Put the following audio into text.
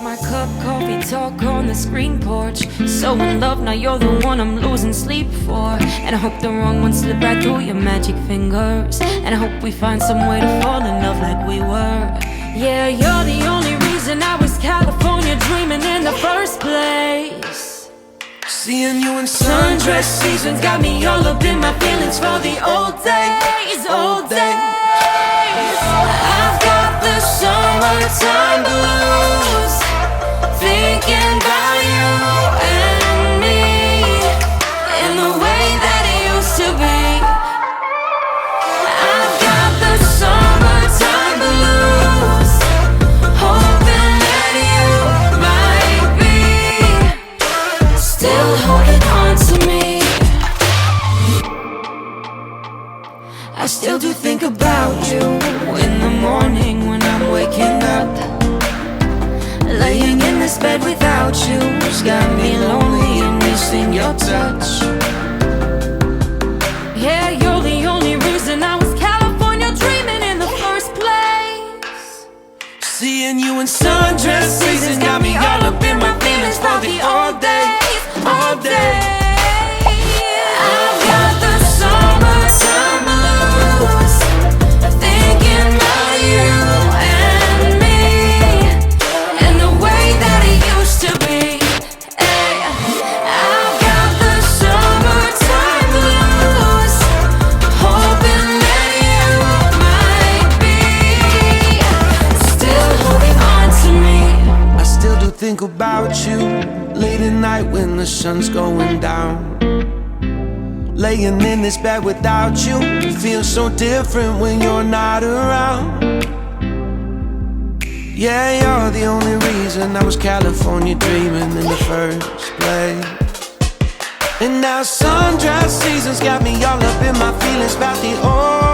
My cup, coffee, talk on the screen porch. So in love, now you're the one I'm losing sleep for. And I hope the wrong one slip right through your magic fingers. And I hope we find some way to fall in love like we were. Yeah, you're the only reason I was California dreaming in the first place. Seeing you in Sundress seasons got me all up in my feelings for the old days, old days. I've got the summertime blues, thinking about you and me, in the way that it used to be. I've got the summertime blues, hoping that you might be still holding on to me. I still do think about you in the morning when I'm waking up. Laying in this bed without you's got me lonely and missing your touch. Yeah, you're the only reason I was California dreaming in the first place. Seeing you in sundress seasons got me all up in my feelings for the all days, all day. I've got the summertime blues, thinking about you and me, and the way that it used to be. Hey, I've got the summertime blues, hoping that you might be still holding on to me. I still do think about you late at night when the sun's going down. Laying in this bed without you, it feels so different when you're not around. Yeah, you're the only reason I was California dreaming in the first place. And now sundress seasons got me all up in my feelings about the old